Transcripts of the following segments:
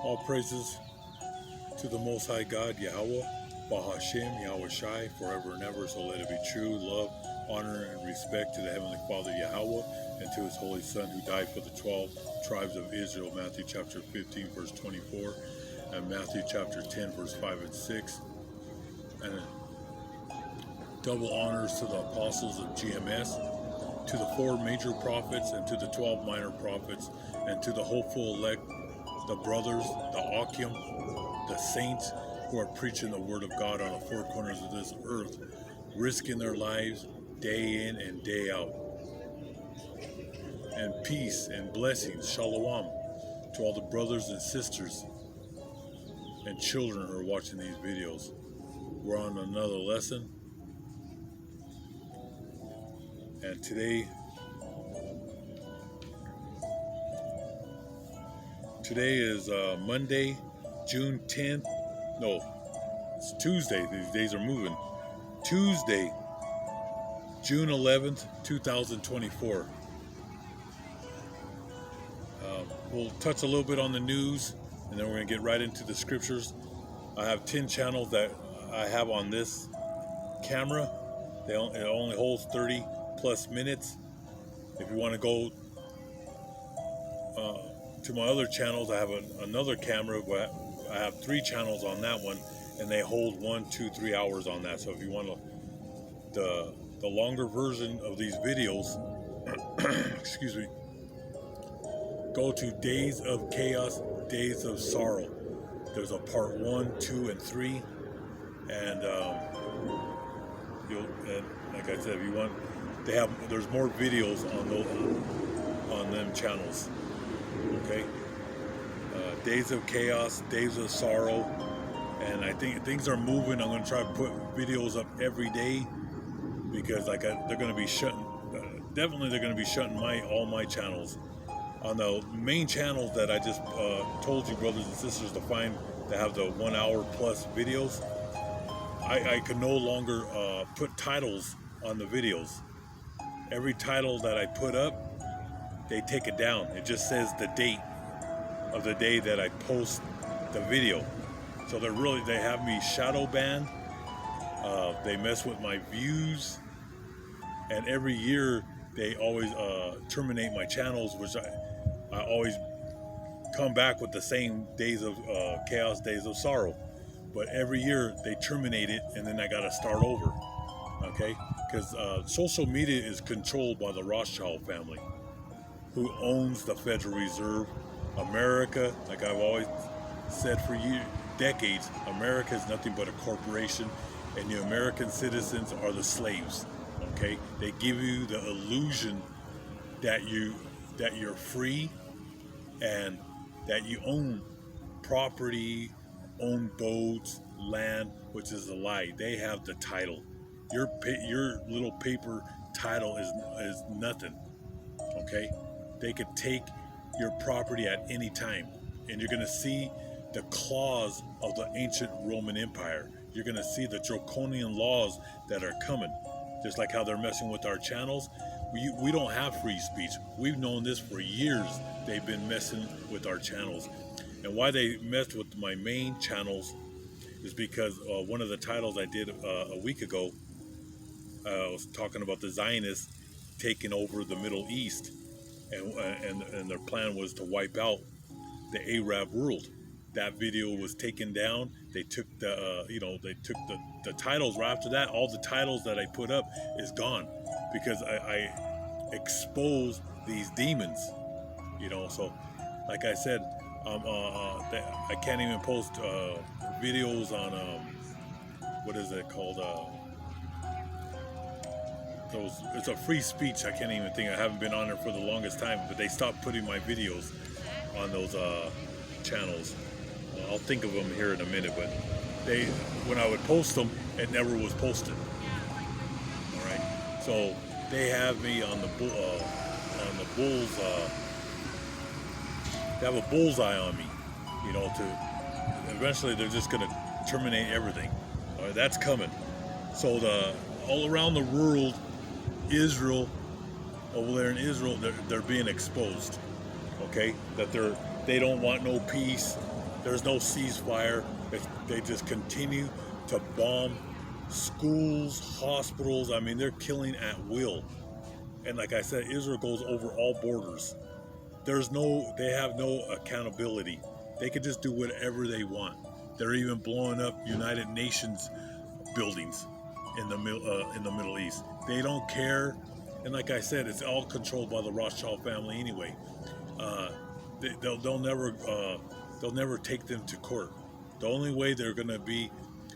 All praises to the Most High God, Yahweh, Bahashem, Yahweh Shai, forever and ever. So let it be true. Love, honor, and respect to the Heavenly Father, Yahweh, and to His Holy Son who died for the 12 tribes of Israel, Matthew chapter 15, verse 24, and Matthew chapter 10, verse 5 and 6. And double honors to the apostles of GMS, to the 4 major prophets, and to the 12 minor prophets, and to the hopeful elect, the brothers, the Akim, the saints who are preaching the word of God on the 4 corners of this earth, risking their lives day in and day out. And peace and blessings, shalom, to all the brothers and sisters and children who are watching these videos. We're on another lesson, and today is Monday, June 10th. No, it's Tuesday. These days are moving. Tuesday, June 11th, 2024. We'll touch a little bit on the news, and then we're going to get right into the scriptures. I have 10 channels that I have on this camera. It only holds 30 plus minutes. If you want to go to my other channels, I have another camera where I have 3 channels on that one, and they hold 1, 2, 3 hours on that. So if you want the longer version of these videos, excuse me, go to Days of Chaos, Days of Sorrow. There's a part 1, 2, and 3, and like I said, if you want, there's more videos on them channels. Okay, Days of Chaos, Days of Sorrow, and I think things are moving. I'm going to try to put videos up every day because they're going to be shutting. Definitely, they're going to be shutting all my channels. On the main channels that I just told you, brothers and sisters, to find that have the 1 hour plus videos, I can no longer put titles on the videos. Every title that I put up, they take it down. It just says the date of the day that I post the video. So they have me shadow banned. They mess with my views, and every year they always terminate my channels, which I always come back with the same Days of Chaos, Days of Sorrow. But every year they terminate it, and then I got to start over. Okay, because social media is controlled by the Rothschild family, who owns the Federal Reserve. America, like I've always said for decades, America is nothing but a corporation, and the American citizens are the slaves. Okay, they give you the illusion that you're free and that you own property, own boats, land, which is a lie. They have the title. Your little paper title is nothing. Okay, they could take your property at any time, and you're going to see the claws of the ancient Roman Empire. You're going to see the draconian laws that are coming, just like how they're messing with our channels. We don't have free speech. We've known this for years. They've been messing with our channels, and why they messed with my main channels is because one of the titles I did a week ago, I was talking about the Zionists taking over the Middle East, and their plan was to wipe out the Arab world. That video was taken down. They took the titles right after that. All the titles that I put up is gone because I exposed these demons. So like I said, I can't even post videos on what is it called? It's a free speech. I can't even think. I haven't been on it for the longest time, but they stopped putting my videos on those channels. I'll think of them here in a minute, but when I would post them, it never was posted. All right, so they have me on the bulls. They have a bullseye on me. Eventually they're just gonna terminate everything. All right, that's coming. So all around the world, Israel, over there in Israel, they're being exposed. Okay, that they don't want no peace. There's no ceasefire. They just continue to bomb schools, hospitals. I mean, they're killing at will. And like I said, Israel goes over all borders. They have no accountability. They can just do whatever they want. They're even blowing up United Nations buildings in the Middle East. They don't care. And like I said, it's all controlled by the Rothschild family anyway. They'll never take them to court. The only way they're going to be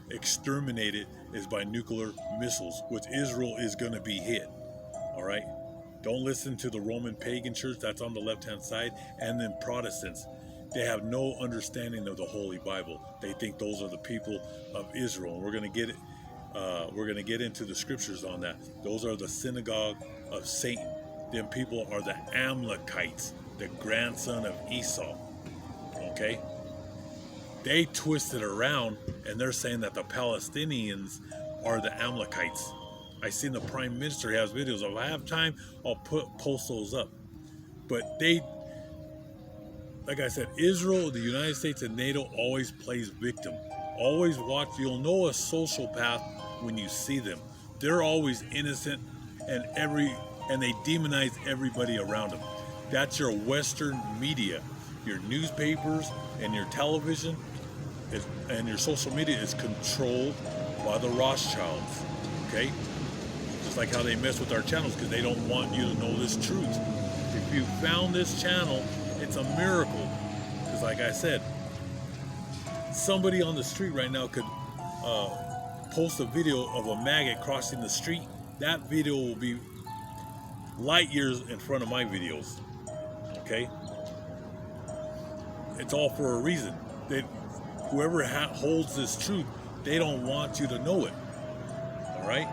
exterminated is by nuclear missiles, which Israel is going to be hit. All right? Don't listen to the Roman pagan church that's on the left-hand side, and then Protestants. They have no understanding of the Holy Bible. They think those are the people of Israel. And we're going to get it. We're going to get into the scriptures on that. Those are the synagogue of Satan. Them people are the Amalekites, the grandson of Esau. Okay? They twist it around, and they're saying that the Palestinians are the Amalekites. I seen the Prime Minister has videos. If I have time, I'll post those up. But they, like I said, Israel, the United States, and NATO always plays victim. Always watch. You'll know a sociopath when you see them. They're always innocent, and they demonize everybody around them. That's your Western media. Your newspapers and your television and your social media is controlled by the Rothschilds. Okay? Just like how they mess with our channels because they don't want you to know this truth. If you found this channel, it's a miracle. Because like I said, somebody on the street right now could post a video of a maggot crossing the street. That video will be light years in front of my videos. Okay? It's all for a reason. Whoever holds this truth, they don't want you to know it. All right?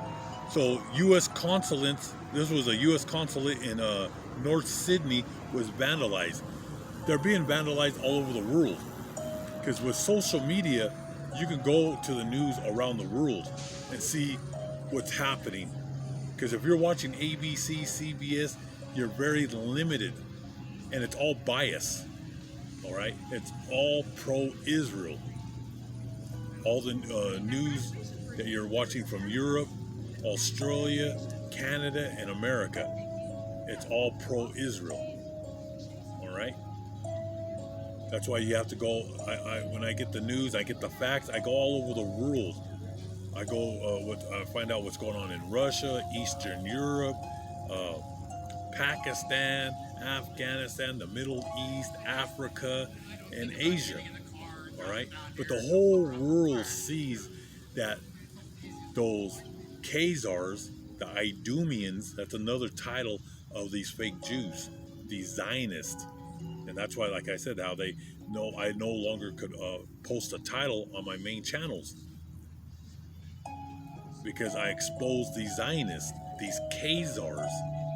So U.S. consulates, this was a U.S. consulate in North Sydney, was vandalized. They're being vandalized all over the world. Because with social media, you can go to the news around the world and see what's happening. Because if you're watching ABC, CBS, you're very limited. And it's all bias. All right? It's all pro-Israel. All the news that you're watching from Europe, Australia, Canada, and America, it's all pro-Israel. All right? That's why you have to go. When I get the news, I get the facts. I go all over the world. I go find out what's going on in Russia, Eastern Europe, Pakistan, Afghanistan, the Middle East, Africa, and Asia. All right, but the whole world sees that those Khazars, the Idumeans, that's another title of these fake Jews, these Zionists. And that's why, like I said, how they know I no longer could post a title on my main channels. Because I exposed these Zionists, these Khazars,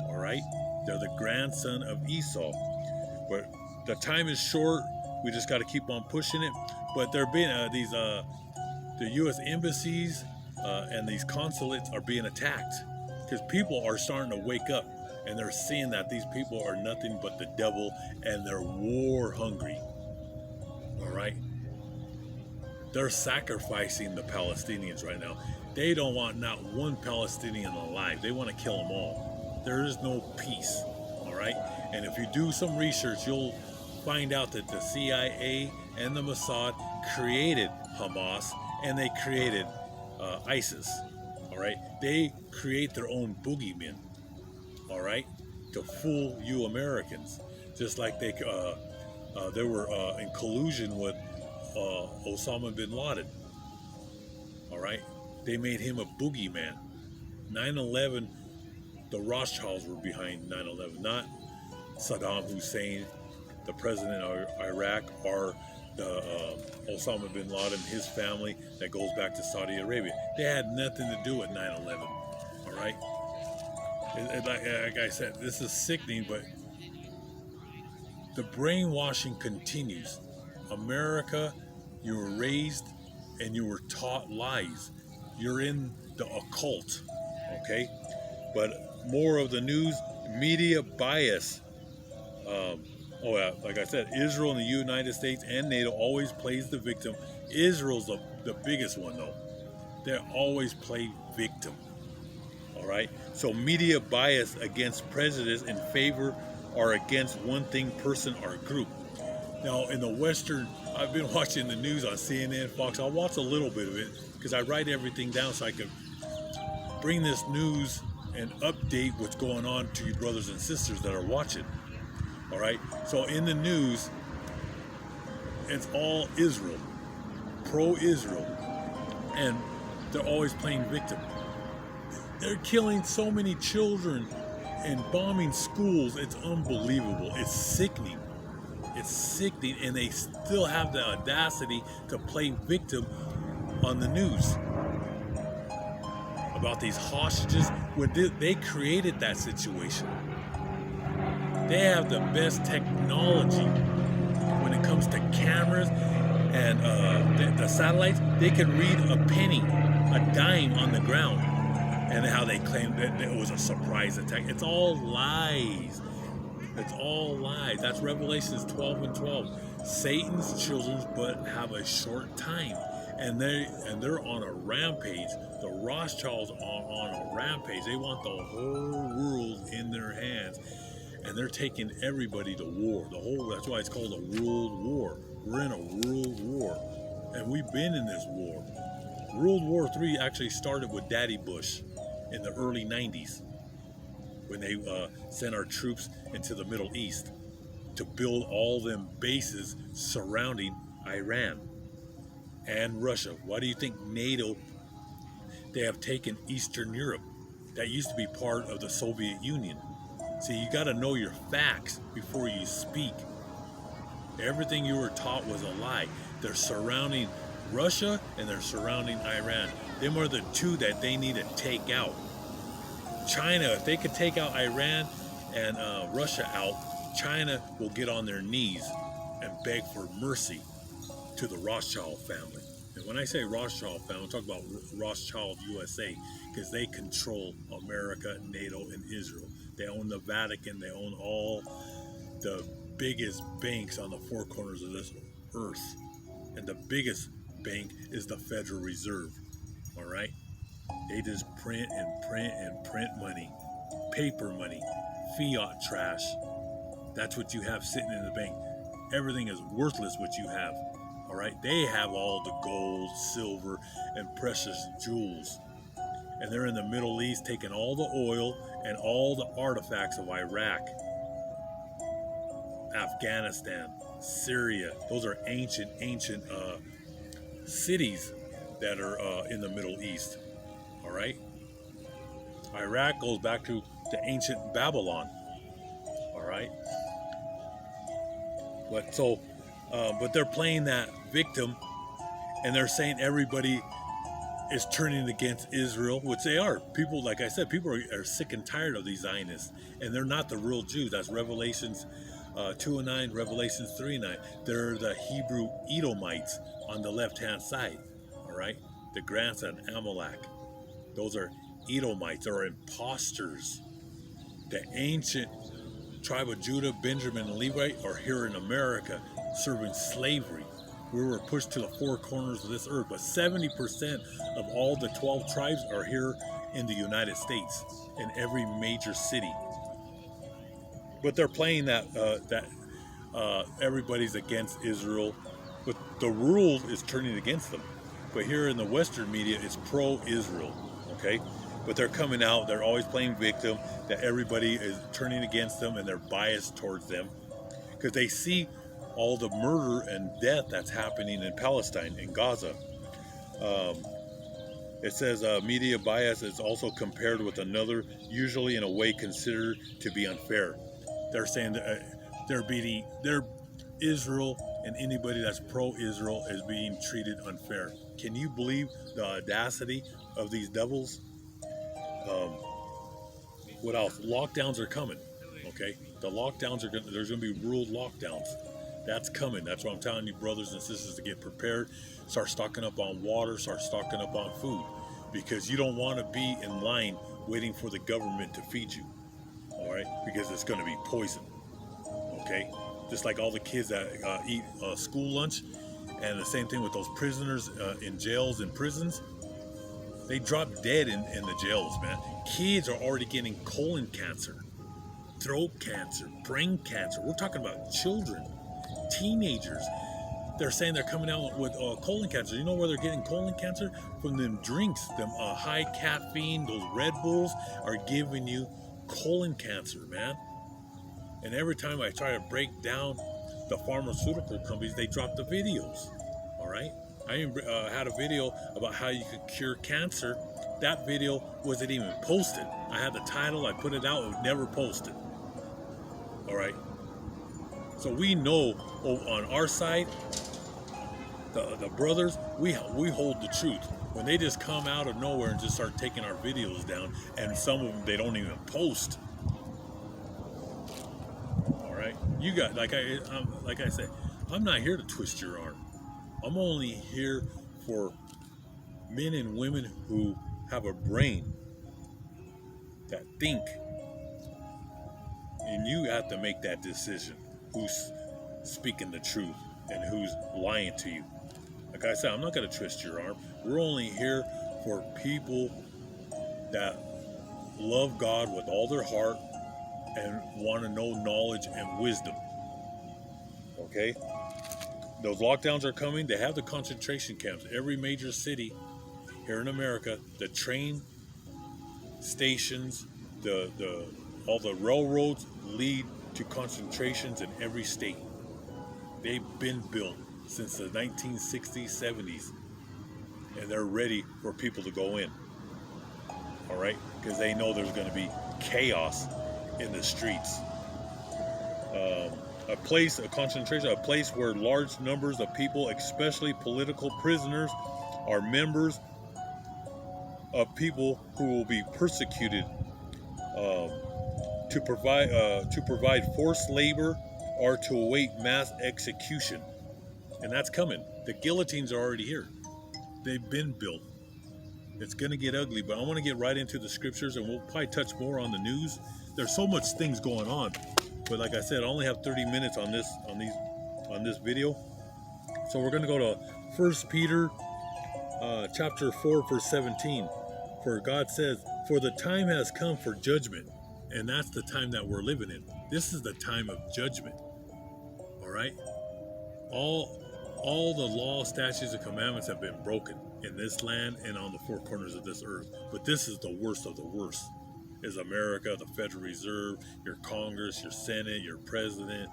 all right? They're the grandson of Esau. But the time is short. We just got to keep on pushing it. But they're being, the U.S. embassies and these consulates are being attacked. Because people are starting to wake up. And they're seeing that these people are nothing but the devil and they're war hungry. All right? They're sacrificing the Palestinians right now. They don't want not one Palestinian alive. They want to kill them all. There is no peace. All right? And if you do some research, you'll find out that the CIA and the Mossad created Hamas and they created ISIS. All right? They create their own boogeymen. All right, to fool you Americans, just like they were in collusion with Osama bin Laden. All right, they made him a boogeyman. 9/11, the Rothschilds were behind 9/11, not Saddam Hussein, the president of Iraq, or the Osama bin Laden, his family that goes back to Saudi Arabia. They had nothing to do with 9/11. All right. Like I said, this is sickening, but the brainwashing continues. America, you were raised and you were taught lies. You're in the occult, okay? But more of the news, media bias. Oh yeah, like I said, Israel and the United States and NATO always plays the victim. Israel's the biggest one though. They always play victim. All right. So media bias against prejudice in favor or against one thing, person, or group. Now in the Western, I've been watching the news on CNN, Fox. I'll watch a little bit of it because I write everything down so I can bring this news and update what's going on to you brothers and sisters that are watching. All right. So in the news, it's all Israel, pro-Israel, and they're always playing victim. They're killing so many children and bombing schools. It's unbelievable. It's sickening. It's sickening, and they still have the audacity to play victim on the news about these hostages when they created that situation. They have the best technology when it comes to cameras and the satellites. They can read a penny, a dime on the ground, and how they claim that it was a surprise attack. It's all lies. It's all lies. That's Revelations 12 and 12. Satan's children but have a short time, and they're on a rampage. The Rothschilds are on a rampage. They want the whole world in their hands, and they're taking everybody to war. That's why it's called a world war. We're in a world war, and we've been in this war. World War III actually started with Daddy Bush in the early 90s when they sent our troops into the Middle East to build all them bases surrounding Iran and Russia. Why do you think NATO, they have taken Eastern Europe? That used to be part of the Soviet Union. See, you got to know your facts before you speak. Everything you were taught was a lie. They're surrounding Russia and they're surrounding Iran. Them are the two that they need to take out. China, if they could take out Iran and Russia out, China will get on their knees and beg for mercy to the Rothschild family. And when I say Rothschild family, I'm talking about Rothschild USA, because they control America, NATO, and Israel. They own the Vatican. They own all the biggest banks on the four corners of this earth. And the biggest bank is the Federal Reserve. All right? They just print and print and print money, paper money, fiat trash. That's what you have sitting in the bank. Everything is worthless what you have. All right? They have all the gold, silver, and precious jewels. And they're in the Middle East taking all the oil and all the artifacts of Iraq, Afghanistan, Syria. Those are ancient cities that are in the Middle East. All right? Iraq goes back to the ancient Babylon. All right? But they're playing that victim, and they're saying everybody is turning against Israel, which they are. People, like I said, people are sick and tired of these Zionists, and they're not the real Jews. That's Revelations 2:9, Revelations 3:9. They're the Hebrew Edomites on the left-hand side, all right? The grandson, Amalek. Those are Edomites, or imposters. The ancient tribe of Judah, Benjamin, and Levi are here in America serving slavery. We were pushed to the four corners of this earth, but 70% of all the 12 tribes are here in the United States, in every major city. But they're playing that everybody's against Israel, but the world is turning against them. But here in the Western media, it's pro-Israel, okay? But they're coming out, they're always playing victim, that everybody is turning against them and they're biased towards them because they see all the murder and death that's happening in Palestine, in Gaza. It says media bias is also compared with another, usually in a way considered to be unfair. They're saying that they're Israel, and anybody that's pro-Israel is being treated unfair. Can you believe the audacity of these devils? What else? Lockdowns are coming. Okay, the lockdowns are there's going to be world lockdowns. That's coming. That's what I'm telling you, brothers and sisters, to get prepared. Start stocking up on water. Start stocking up on food, because you don't want to be in line waiting for the government to feed you. All right, because it's going to be poison. Okay, just like all the kids that eat school lunch, and the same thing with those prisoners in jails and prisons. They drop dead in the jails, man. Kids are already getting colon cancer, throat cancer, brain cancer. We're talking about children, teenagers. They're saying they're coming out with colon cancer. You know where they're getting colon cancer? From them drinks, them high caffeine, those Red Bulls are giving you colon cancer, man. And every time I try to break down the pharmaceutical companies, they drop the videos. All right. I had a video about how you could cure cancer. That video wasn't even posted. I had the title, I put it out, it was never posted. All right. So we know on our side, the brothers, we hold the truth. When they just come out of nowhere and just start taking our videos down, and some of them they don't even post. All right, you got like I said, I'm not here to twist your arm. I'm only here for men and women who have a brain that think, and you have to make that decision. Who's speaking the truth and who's lying to you? Like I said, I'm not going to twist your arm. We're only here for people that love God with all their heart and want to know knowledge and wisdom. Okay? Those lockdowns are coming. They have the concentration camps. Every major city here in America, the train stations, all the railroads lead to concentrations in every state. They've been built since the 1960s, 70s, and they're ready for people to go in. All right? Because they know there's going to be chaos in the streets. A concentration, a place where large numbers of people, especially political prisoners, are members of people who will be persecuted to provide forced labor or to await mass execution. And that's coming. The guillotines are already here. They've been built. It's going to get ugly, but I want to get right into the scriptures, and we'll probably touch more on the news. There's so much things going on, but like I said, I only have 30 minutes on this video. So we're going to go to 1 Peter chapter 4 verse 17. For God says, "For the time has come for judgment," and that's the time that we're living in. This is the time of judgment. All right? All the law, statutes, and commandments have been broken in this land and on the four corners of this earth. But this is the worst of the worst. Is America, the Federal Reserve, your Congress, your Senate, your president,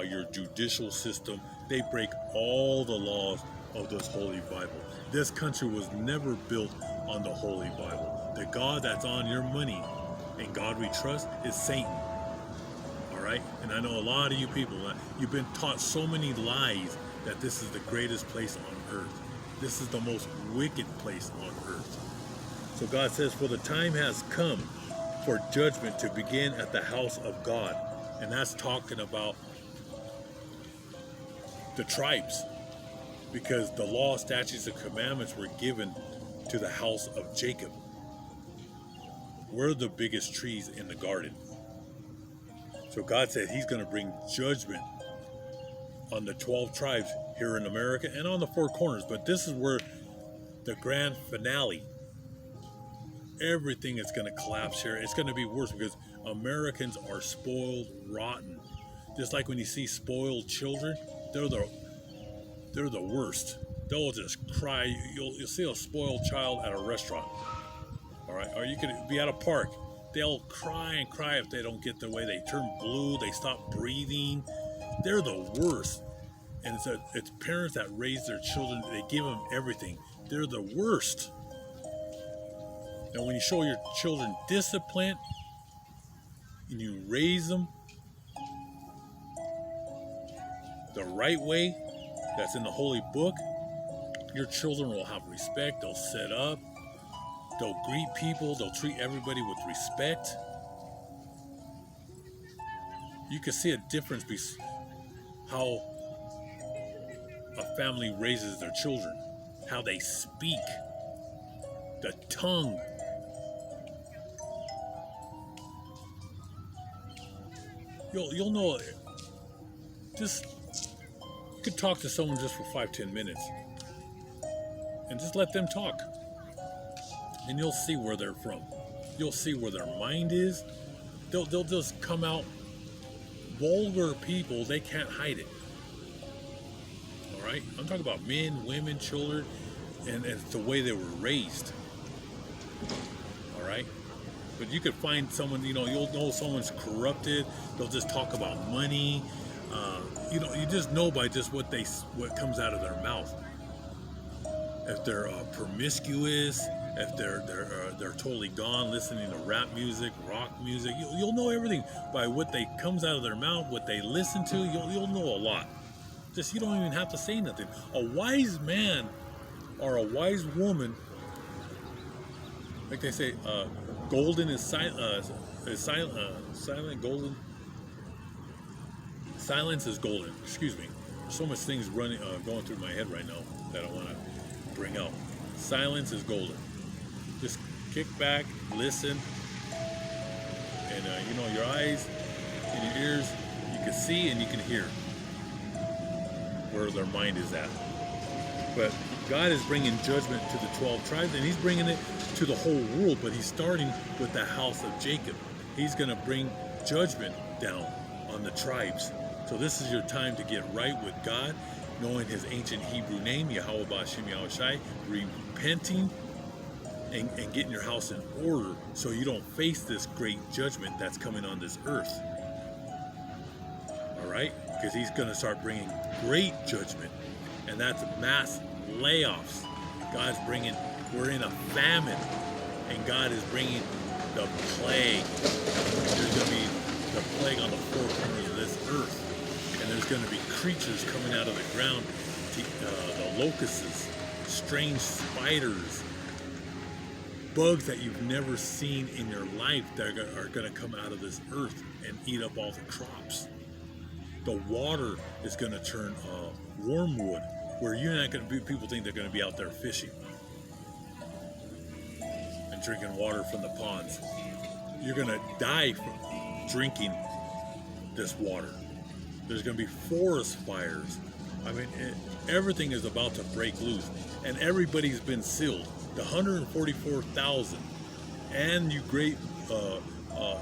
your judicial system. They break all the laws of this Holy Bible. This country was never built on the Holy Bible. The God that's on your money and God we trust is Satan. All right? And I know a lot of you people, you've been taught so many lies that this is the greatest place on earth. This is the most wicked place on earth. So God says, "For the time has come for judgment to begin at the house of God." And that's talking about the tribes, because the law, statutes, and commandments were given to the house of Jacob. We're the biggest trees in the garden. So God said he's going to bring judgment on the 12 tribes here in America and on the four corners. But this is where the grand finale, everything is going to collapse here. It's going to be worse because Americans are spoiled rotten. Just like when you see spoiled children, they're the worst. They'll just cry. You'll see a spoiled child at a restaurant, all right? Or you could be at a park. They'll cry and cry if they don't get their way. They turn blue. They stop breathing. They're the worst. And it's parents that raise their children. They give them everything. They're the worst. And when you show your children discipline and you raise them the right way, that's in the Holy Book, your children will have respect. They'll sit up. They'll greet people. They'll treat everybody with respect. You can see a difference how a family raises their children, how they speak, the tongue. You'll know just you could talk to someone just for 5-10 minutes, and just let them talk, and you'll see where they're from. You'll see where their mind is. They'll just come out vulgar people. They can't hide it. All right, I'm talking about men, women, children, and it's the way they were raised. All right, but you could find someone, you'll know someone's corrupted. They'll just talk about money. You just know by just what comes out of their mouth. If they're promiscuous, if they're totally gone listening to rap music, rock music, you'll know everything by what comes out of their mouth, what they listen to. You'll know a lot. Just you don't even have to say nothing. A wise man or a wise woman, like they say, golden is silent. Golden. Silence is golden. Excuse me. There's so much things going through my head right now that I want to bring out. Silence is golden. Just kick back, listen, and your eyes and your ears, you can see and you can hear where their mind is at. But God is bringing judgment to the 12 tribes, and He's bringing it to the whole world, but He's starting with the house of Jacob. He's going to bring judgment down on the tribes. So this is your time to get right with God, knowing His ancient Hebrew name, Yahweh B'Shem Yahushai, repenting, and getting your house in order so you don't face this great judgment that's coming on this earth. All right? Because He's going to start bringing great judgment, and that's mass layoffs. We're in a famine, and God is bringing the plague. There's going to be the plague on the four corners of this earth. And there's going to be creatures coming out of the ground, the locusts, strange spiders, bugs that you've never seen in your life that are going to come out of this earth and eat up all the crops. The water is going to turn wormwood, where you're not going to be, people think they're going to be out there fishing and drinking water from the ponds. You're going to die from drinking this water. There's going to be forest fires. I mean, everything is about to break loose, and everybody's been sealed. The 144,000, and you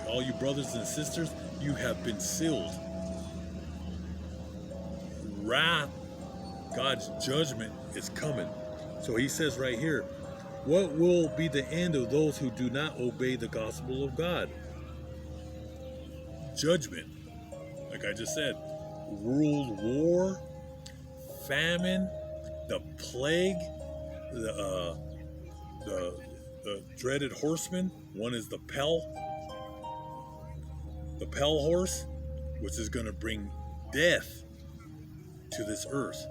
all you brothers and sisters, you have been sealed. Wrath, God's judgment is coming. So He says right here, what will be the end of those who do not obey the gospel of God? Judgment. Like I just said, world war, famine, the plague, the dreaded horseman. One is the Pell horse, which is going to bring death to this earth.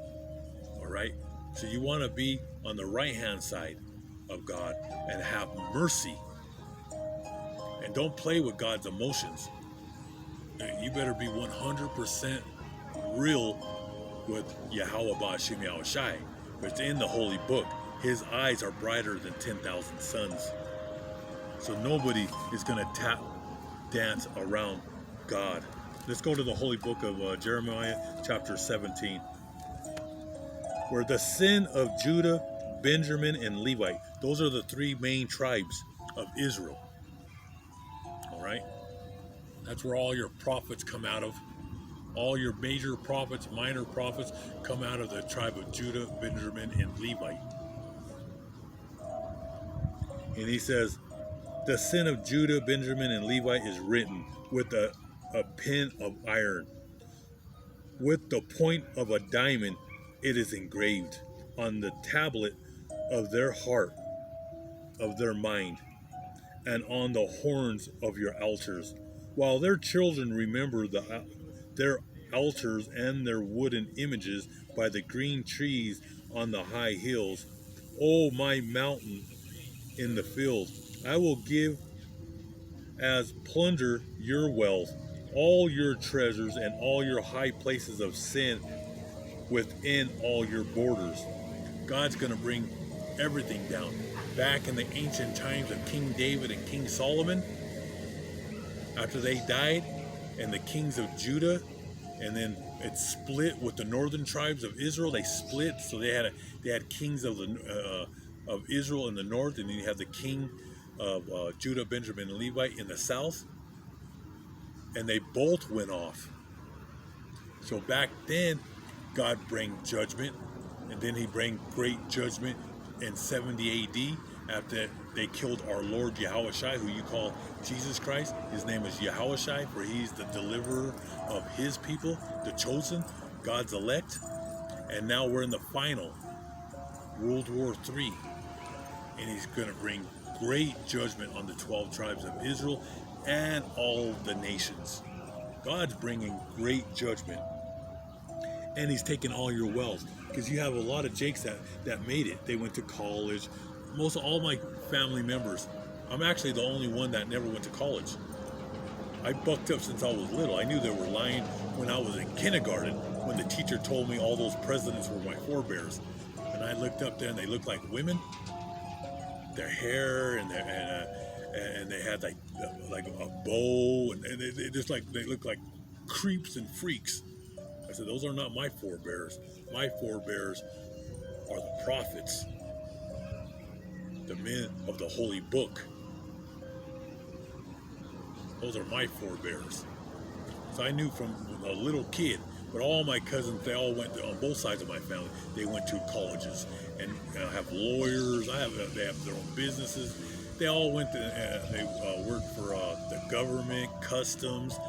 All right? So you want to be on the right-hand side of God and have mercy. And don't play with God's emotions. You better be 100% real with Yahweh B'Shem Yahushai. It's in the holy book. His eyes are brighter than 10,000 suns. So nobody is going to dance around God. Let's go to the holy book of Jeremiah chapter 17. Where the sin of Judah, Benjamin, and Levite, those are the three main tribes of Israel. All right? That's where all your prophets come out of. All your major prophets, minor prophets, come out of the tribe of Judah, Benjamin, and Levite. And he says, the sin of Judah, Benjamin, and Levite is written with a pen of iron. With the point of a diamond, it is engraved on the tablet of their heart, of their mind, and on the horns of your altars. While their children remember their altars and their wooden images by the green trees on the high hills, O my mountain in the field, I will give as plunder your wealth, all your treasures, and all your high places of sin within all your borders. God's going to bring everything down. Back in the ancient times of King David and King Solomon, after they died, and the kings of Judah and then it split with the northern tribes of Israel. They split, so they had kings of Israel in the north, and then you have the king of Judah, Benjamin, and Levite in the south, and they both went off. So back then, God bring judgment, and then He bring great judgment in 70 A.D. after they killed our Lord Yahushua, who you call Jesus Christ. His name is Yahushua, for He's the deliverer of His people, the chosen, God's elect. And now we're in the final, World War III, and He's going to bring great judgment on the 12 tribes of Israel and all the nations. God's bringing great judgment, and He's taking all your wealth, because you have a lot of Jakes that made it. They went to college. Most of all my family members, I'm actually the only one that never went to college. I bucked up since I was little. I knew they were lying when I was in kindergarten, when the teacher told me all those presidents were my forebears. And I looked up there, and they looked like women. Their hair and they had like a bow, and they just they looked like creeps and freaks. I said, those are not my forebears. My forebears are the prophets, the men of the holy book. Those are my forebears. So I knew from a little kid, but all my cousins, they all went to, on both sides of my family, they went to colleges and have lawyers. They have their own businesses. They all went to, they worked for the government, customs.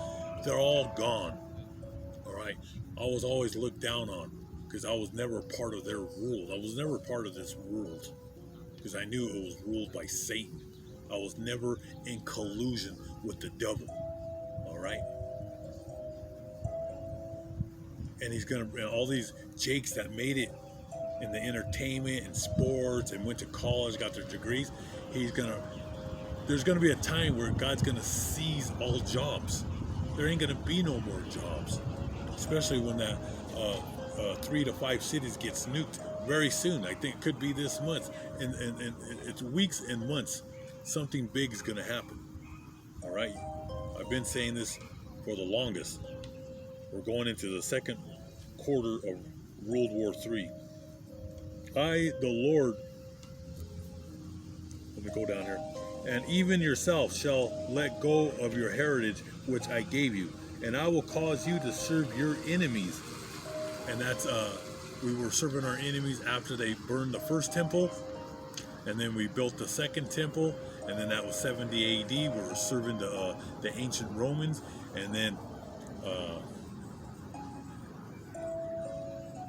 They're all gone. All right. I was always looked down on because I was never part of their world. I was never part of this world because I knew it was ruled by Satan. I was never in collusion with the devil. All right. And he's going to, all these Jakes that made it in the entertainment and sports and went to college, got their degrees, there's going to be a time where God's going to seize all jobs. There ain't going to be no more jobs, especially when that 3 to 5 cities gets nuked very soon. I think it could be this month, and it's weeks and months. Something big is going to happen. All right. I've been saying this for the longest. We're going into the second quarter of World War III. I, the Lord, let me go down here, and even yourself shall let go of your heritage which I gave you, and I will cause you to serve your enemies. And that's, we were serving our enemies after they burned the first temple, and then we built the second temple, and then that was 70 AD. We were serving the ancient Romans, and then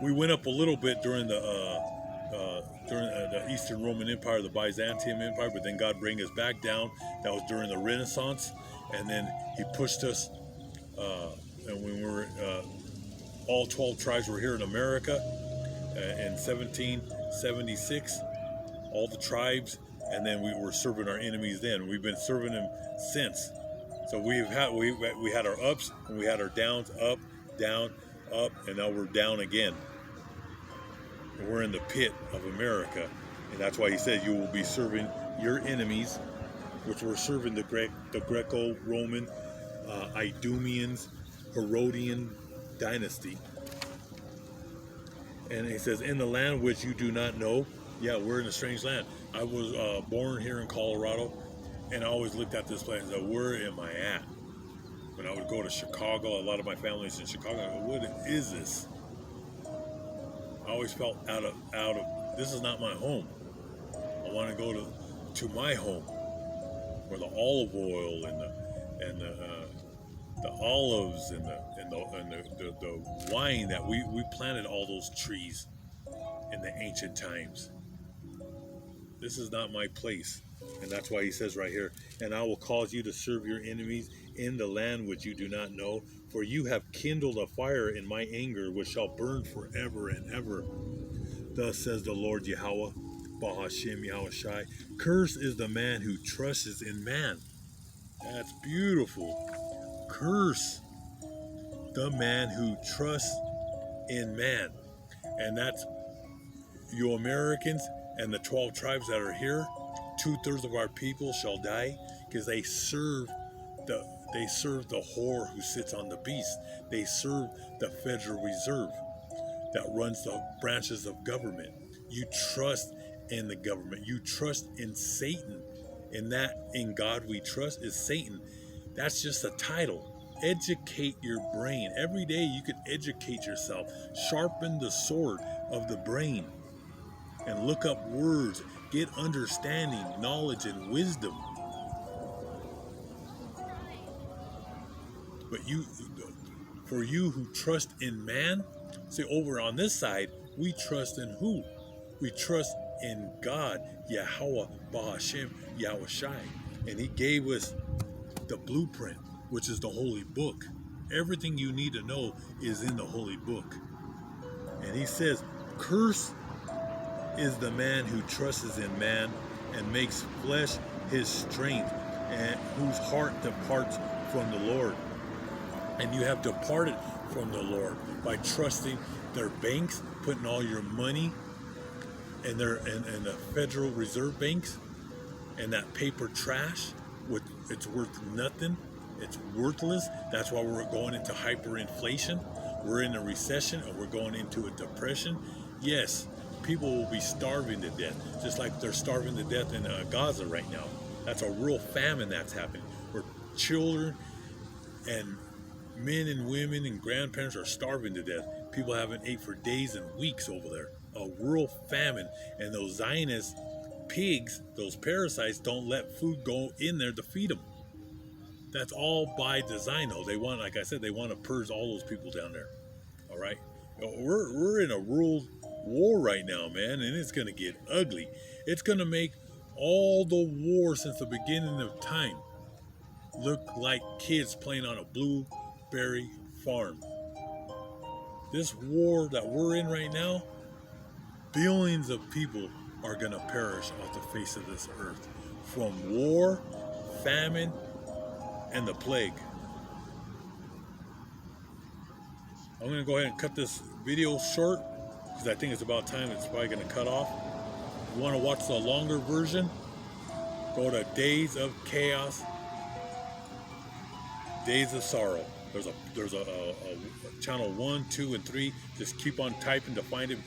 we went up a little bit during the Eastern Roman Empire, the Byzantium Empire, but then God bring us back down. That was during the Renaissance, and then He pushed us, and when we were all 12 tribes were here in America in 1776, all the tribes, and then we were serving our enemies then. We've been serving them since. So we had our ups and we had our downs, up, down, up, and now we're down again. And we're in the pit of America, and that's why He said you will be serving your enemies, which were serving the Greco-Roman, Idumeans, Herodian dynasty. And He says, in the land which you do not know. Yeah, we're in a strange land. I was born here in Colorado, and I always looked at this place and said, where am I at? When I would go to Chicago, a lot of my family's in Chicago, I go, what is this? I always felt out of this is not my home. I want to go to my home, where the olive oil and the olives and the wine that we planted all those trees in the ancient times. This is not my place. And that's why He says right here, and I will cause you to serve your enemies in the land which you do not know, for you have kindled a fire in my anger, which shall burn forever and ever. Thus says the Lord Yahweh, Bahashem Yahushai. Cursed is the man who trusts in man. That's beautiful. Curse the man who trusts in man. And that's you Americans and the 12 tribes that are here. 2/3 of our people shall die because they serve They serve the whore who sits on the beast. They serve the Federal Reserve that runs the branches of government. You trust in the government. You trust in Satan. And that in God we trust is Satan. That's just a title. Educate your brain. Every day you can educate yourself. Sharpen the sword of the brain and look up words. Get understanding, knowledge, and wisdom. But for you who trust in man, see, over on this side, we trust in who? We trust in God, Yahweh, Bahashem, Yahweh Shai. And he gave us the blueprint, which is the holy book. Everything you need to know is in the holy book. And he says, cursed is the man who trusts in man and makes flesh his strength, and whose heart departs from the Lord. And you have departed from the Lord by trusting their banks, putting all your money in the Federal Reserve banks, and that paper trash, it's worth nothing. It's worthless. That's why we're going into hyperinflation. We're in a recession, and we're going into a depression. Yes, people will be starving to death, just like they're starving to death in Gaza right now. That's a real famine that's happening, where children and men and women and grandparents are starving to death. People haven't ate for days and weeks over there. A real famine. And those Zionist pigs, those parasites, don't let food go in there to feed them. That's all by design, though. They want, like I said, they want to purge all those people down there. All right? We're in a world war right now, man, and it's going to get ugly. It's going to make all the war since the beginning of time look like kids playing on a blueberry farm. This war that we're in right now, billions of people are going to perish off the face of this earth from war, famine, and the plague. I'm going to go ahead and cut this video short because I think it's about time it's probably going to cut off. If you want to watch the longer version, go to Days of Chaos, Days of Sorrow. There's a channel 1, 2, and 3. Just keep on typing to find it.